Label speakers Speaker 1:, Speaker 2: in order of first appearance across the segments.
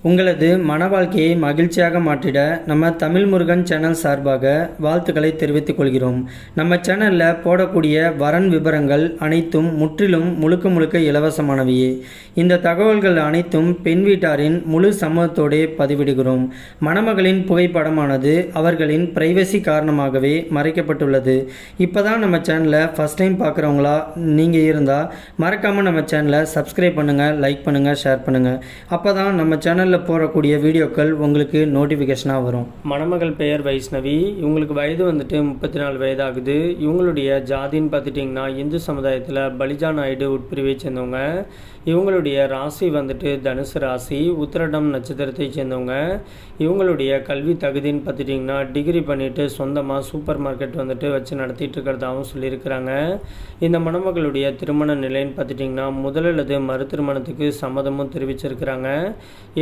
Speaker 1: உங்களது மன வாழ்க்கையை மகிழ்ச்சியாக மாற்றிட நம்ம தமிழ் முருகன் சேனல் சார்பாக வாழ்த்துக்களை தெரிவித்துக் கொள்கிறோம். நம்ம சேனலில் போடக்கூடிய வரன் விவரங்கள் அனைத்தும் முற்றிலும் முழுக்க இலவசமானவையே. இந்த தகவல்கள் அனைத்தும் பெண் வீட்டாரின் முழு சம்மதத்தோடே பதிவிடுகிறோம். மணமகளின் புகைப்படமானது அவர்களின் பிரைவசி காரணமாகவே மறைக்கப்பட்டுள்ளது. இப்போ தான் நம்ம சேனலை ஃபஸ்ட் டைம் பார்க்குறவங்களா நீங்கள் இருந்தால் மறக்காமல் நம்ம சேனலை சப்ஸ்கிரைப் பண்ணுங்கள், லைக் பண்ணுங்கள், ஷேர் பண்ணுங்கள். அப்போ தான் நம்ம சேனல் போடக்கூடிய வீடியோக்கள் உங்களுக்கு நோட்டிஃபிகேஷனாக வரும். மணமகள் பெயர் வைஷ்ணவி. இவங்களுக்கு வயது 34 வயது ஆகுது. இவங்களுடைய ஜாதின்னு பார்த்துட்டிங்கன்னா இந்து சமுதாயத்தில் பலிஜா நாயுடு உட்பிரிவை சேர்ந்தவங்க. இவங்களுடைய ராசி தனுசு ராசி, உத்திரடம் நட்சத்திரத்தை சேர்ந்தவங்க. இவங்களுடைய கல்வி தகுதின்னு பார்த்துட்டிங்கன்னா டிகிரி பண்ணிவிட்டு சொந்தமாக சூப்பர் மார்க்கெட் வச்சு நடத்திட்டு இருக்கிறதாகவும் சொல்லியிருக்கிறாங்க. இந்த மணமகளுடைய திருமண நிலைன்னு பார்த்துட்டிங்கன்னா முதல் அல்லது மறு திருமணத்துக்கு சம்மதமும் தெரிவிச்சிருக்கிறாங்க.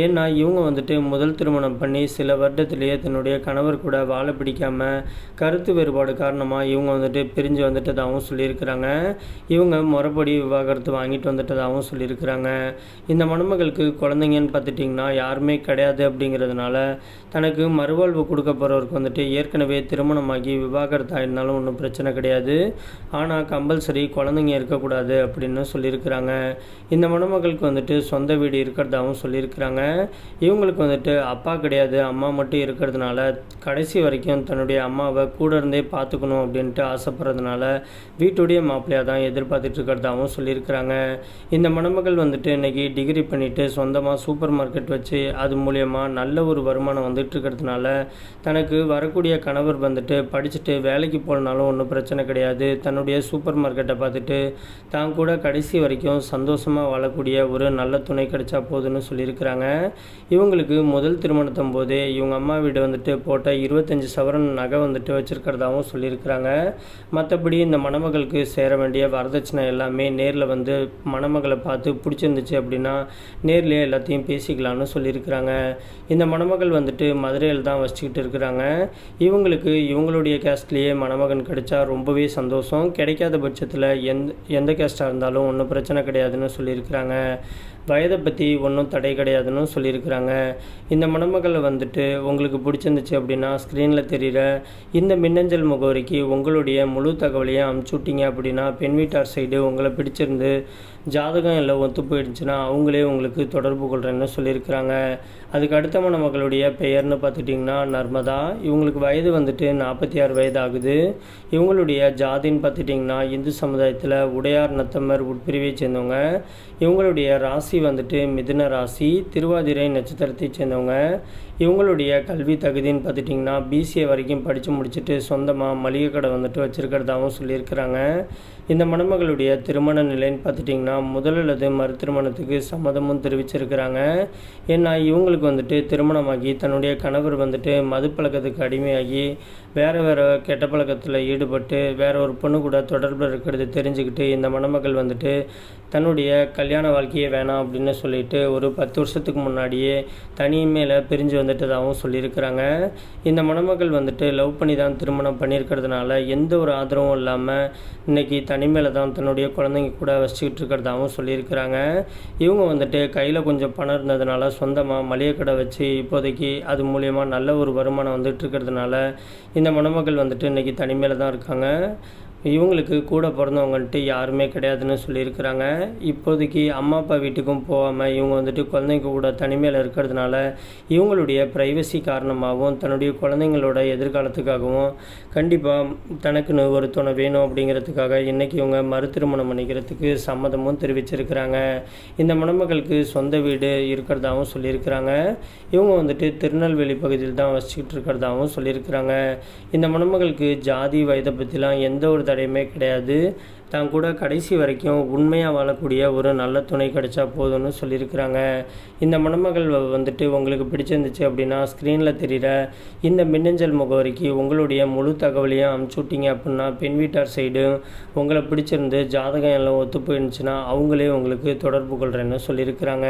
Speaker 1: ஏன்னா இவங்க முதல் திருமணம் பண்ணி சில வருடத்திலேயே தன்னுடைய கணவர் கூட வாழ பிடிக்காமல் கருத்து வேறுபாடு காரணமாக இவங்க பிரிஞ்சு வந்துட்டதாகவும் சொல்லியிருக்கிறாங்க. இவங்க முறைப்படி விவாகரத்து வாங்கிட்டு வந்துட்டதாகவும் சொல்லியிருக்கிறாங்க. இந்த மணமகளுக்கு குழந்தைங்கன்னு பார்த்துட்டிங்கன்னா யாருமே கிடையாது. அப்படிங்கிறதுனால தனக்கு மறுவாழ்வு கொடுக்க போகிறவருக்கு ஏற்கனவே திருமணமாகி விவாகரத்து ஆயிருந்தாலும் ஒன்றும் பிரச்சனை கிடையாது. ஆனால் கம்பல்சரி குழந்தைங்க இருக்கக்கூடாது அப்படின்னு சொல்லியிருக்கிறாங்க. இந்த மணமகளுக்கு சொந்த வீடு இருக்கிறதாகவும் சொல்லியிருக்கிறாங்க. இவங்களுக்கு அப்பா கிடையாது, அம்மா மட்டும் இருக்கிறதுனால கடைசி வரைக்கும் தன்னுடைய அம்மாவை கூட இருந்தே பார்த்துக்கணும் அப்படின்ட்டு ஆசைப்படுறதுனால வீட்டுடைய மாப்பிள்ளையாக தான் எதிர்பார்த்துட்டு இருக்கிறதாகவும் சொல்லியிருக்கிறாங்க. இந்த மணமகள் இன்னைக்கு டிகிரி பண்ணிவிட்டு சொந்தமாக சூப்பர் மார்க்கெட் வச்சு அது மூலியமாக நல்ல ஒரு வருமானம் இருக்கிறதுனால தனக்கு வரக்கூடிய கணவர் படிச்சுட்டு வேலைக்கு போனாலும் ஒன்றும் பிரச்சனை கிடையாது. தன்னுடைய சூப்பர் மார்க்கெட்டை பார்த்துட்டு தான் கூட கடைசி வரைக்கும் சந்தோஷமாக வாழக்கூடிய ஒரு நல்ல துணை கிடைச்சா போதுன்னு சொல்லியிருக்கிறாங்க. இவங்களுக்கு முதல் திருமணத்தும் போதே இவங்க அம்மா வீடு போட்ட 25 சவரன் நகை வச்சுருக்கிறதாகவும் சொல்லியிருக்கிறாங்க. மற்றபடி இந்த மணமகளுக்கு சேர வேண்டிய வரதட்சணை எல்லாமே நேரில் மணமகளை பார்த்து பிடிச்சிருந்துச்சு அப்படின்னா நேர்லேயே எல்லாத்தையும் பேசிக்கலான்னு சொல்லியிருக்கிறாங்க. இந்த மணமகள் மதுரையில் தான் வச்சுக்கிட்டு இருக்கிறாங்க. இவங்களுக்கு இவங்களுடைய கேஸ்ட்லேயே மணமகன் கிடைச்சா ரொம்பவே சந்தோஷம். கிடைக்காத பட்சத்தில் எந்த கேஸ்டாக இருந்தாலும் ஒன்றும் பிரச்சனை கிடையாதுன்னு சொல்லியிருக்கிறாங்க. வயதை பற்றி ஒன்றும் தடை கிடையாதுன்னு சொல்லியிருக்கிறாங்க. இந்த மணமகளை உங்களுக்கு பிடிச்சிருந்துச்சு அப்படின்னா ஸ்க்ரீனில் தெரிகிற இந்த மின்னஞ்சல் முகவரிக்கு உங்களுடைய முழு தகவலையும் அனுப்பிச்சுட்டிங்க அப்படின்னா பெண் வீட்டார் சைடு உங்களை பிடிச்சிருந்து ஜாதகம் எல்லாம் ஒத்து போயிடுச்சுன்னா அவங்களே உங்களுக்கு தொடர்பு கொள்கிறேன்னு சொல்லியிருக்கிறாங்க. அதுக்கு அடுத்த மணமகளுடைய பெயர்னு பார்த்துட்டிங்கன்னா நர்மதா. இவங்களுக்கு வயது 46 வயது ஆகுது. இவங்களுடைய ஜாதின்னு பார்த்துட்டிங்கன்னா இந்து சமுதாயத்தில் உடையார் நத்தம்மர் உட்பிரிவை சேர்ந்தவங்க. இவங்களுடைய ராசி மிதுன ராசி, திருவாதிரை நட்சத்திரத்தை சேர்ந்தவங்க. இவங்களுடைய கல்வி தகுதின்னு பார்த்துட்டிங்கன்னா பிசிஏ வரைக்கும் படித்து முடிச்சுட்டு சொந்தமாக மளிகை கடை வச்சுருக்கிறதாகவும் சொல்லியிருக்கிறாங்க. இந்த மணமகளுடைய திருமண நிலைன்னு பார்த்துட்டிங்கன்னா முதல் அல்லது மறு திருமணத்துக்கு சம்மதமும் தெரிவிச்சிருக்கிறாங்க. ஏன்னா இவங்களுக்கு திருமணமாகி தன்னுடைய கணவர் மது பழக்கத்துக்கு அடிமையாகி வேறு கெட்ட பழக்கத்தில் ஈடுபட்டு வேற ஒரு பொண்ணு கூட தொடர்பில் இருக்கிறது தெரிஞ்சுக்கிட்டு இந்த மணமகள் தன்னுடைய கல்யாண வாழ்க்கையே வேணாம் அப்படின்னு சொல்லிட்டு ஒரு 10 வருஷத்துக்கு முன்னாடியே தனிமையில் பிரிஞ்சு வந்துட்டதாகவும் சொல்லியிருக்கிறாங்க. இந்த மணமகள் லவ் பண்ணி தான் திருமணம் பண்ணியிருக்கிறதுனால எந்த ஒரு ஆதரவும் இல்லாமல் இன்றைக்கி தனிமையில் தான் தன்னுடைய குழந்தைங்க கூட வச்சுக்கிட்டு இருக்கிறதாகவும் சொல்லியிருக்கிறாங்க. இவங்க கையில் கொஞ்சம் பணம் இருந்ததுனால சொந்தமாக மளிகை கடை வச்சு இப்போதைக்கு அது மூலயமா நல்ல ஒரு வருமானம் இருக்கிறதுனால இந்த மணமகள் இன்றைக்கி தனிமையில் தான் இருக்காங்க. இவங்களுக்கு கூட பிறந்தவங்கன்ட்டு யாருமே கிடையாதுன்னு சொல்லியிருக்கிறாங்க. இப்போதைக்கு அம்மா அப்பா வீட்டுக்கும் போகாமல் இவங்க குழந்தைங்க கூட தனிமையில் இருக்கிறதுனால இவங்களுடைய ப்ரைவசி காரணமாகவும் தன்னுடைய குழந்தைங்களோட எதிர்காலத்துக்காகவும் கண்டிப்பாக தனக்குன்னு ஒரு துணை வேணும் அப்படிங்கிறதுக்காக இன்றைக்கி இவங்க மறு திருமணம் பண்ணிக்கிறதுக்கு சம்மதமும் தெரிவிச்சிருக்கிறாங்க. இந்த மணமகளுக்கு சொந்த வீடு இருக்கிறதாகவும் சொல்லியிருக்கிறாங்க. இவங்க திருநெல்வேலி பகுதியில் தான் வச்சுக்கிட்டு இருக்கிறதாகவும் சொல்லியிருக்கிறாங்க. இந்த மணமகளுக்கு ஜாதி வயதை பற்றிலாம் எந்த ஒரு தடையுமே கிடையாது. தான் கூட கடைசி வரைக்கும் உண்மையாக வாழக்கூடிய ஒரு நல்ல துணை கிடைச்சா போதும்னு சொல்லியிருக்கிறாங்க. இந்த மணமகள் உங்களுக்கு பிடிச்சிருந்துச்சு அப்படின்னா ஸ்க்ரீனில் தெரிகிற இந்த மின்னஞ்சல் முகவரிக்கு உங்களுடைய முழு தகவலையும் அனுப்பிச்சுட்டிங்க அப்படின்னா பெண் வீட்டார் சைடு உங்களை பிடிச்சிருந்து ஜாதகம் எல்லாம் ஒத்து போயிருந்துச்சுன்னா அவங்களே உங்களுக்கு தொடர்பு கொள்கிறேன்னு சொல்லியிருக்கிறாங்க.